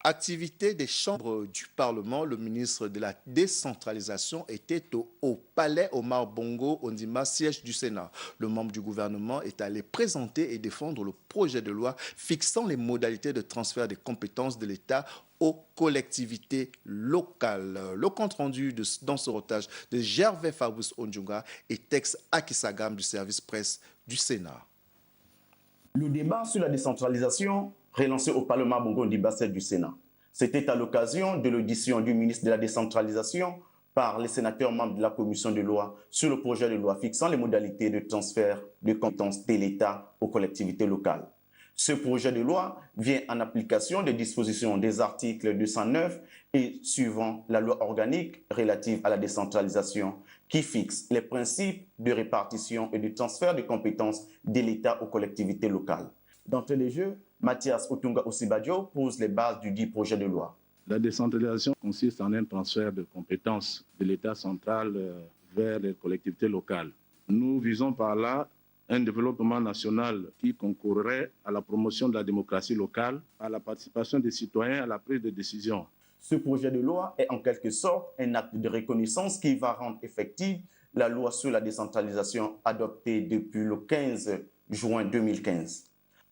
Activité des chambres du Parlement, le ministre de la décentralisation était au palais Omar Bongo Ondimba, siège du Sénat. Le membre du gouvernement est allé présenter et défendre le projet de loi fixant les modalités de transfert des compétences de l'État aux collectivités locales. Le compte-rendu dans ce reportage de Gervais Fabrice Ondjunga et Tex Akisagam du service presse du Sénat. Le débat sur la décentralisation relancé au Parlement Bongo Ondimba du Sénat. C'était à l'occasion de l'audition du ministre de la décentralisation par les sénateurs membres de la commission de loi sur le projet de loi fixant les modalités de transfert de compétences de l'État aux collectivités locales. Ce projet de loi vient en application des dispositions des articles 209 et suivant la loi organique relative à la décentralisation qui fixe les principes de répartition et de transfert de compétences de l'État aux collectivités locales. D'entrée de jeu, Mathias Otunga Osibadio pose les bases du dit projet de loi. La décentralisation consiste en un transfert de compétences de l'État central vers les collectivités locales. Nous visons par là un développement national qui concourrait à la promotion de la démocratie locale, à la participation des citoyens à la prise de décision. Ce projet de loi est en quelque sorte un acte de reconnaissance qui va rendre effective la loi sur la décentralisation adoptée depuis le 15 juin 2015.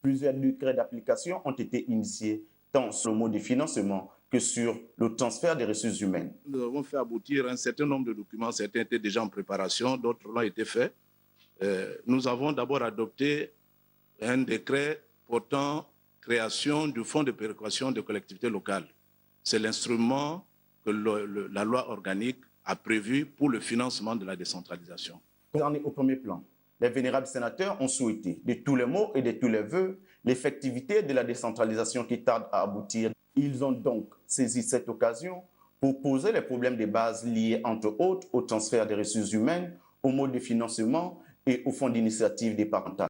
Plusieurs décrets d'application ont été initiés tant sur le mode de financement que sur le transfert des ressources humaines. Nous avons fait aboutir un certain nombre de documents, certains étaient déjà en préparation, d'autres l'ont été faits. Nous avons d'abord adopté un décret portant création du fonds de péréquation des collectivités locales. C'est l'instrument que la loi organique a prévu pour le financement de la décentralisation. On est au premier plan. Les vénérables sénateurs ont souhaité, de tous les mots et de tous les vœux, l'effectivité de la décentralisation qui tarde à aboutir. Ils ont donc saisi cette occasion pour poser les problèmes de base liés, entre autres, au transfert des ressources humaines, au mode de financement et au fonds d'initiative départementale.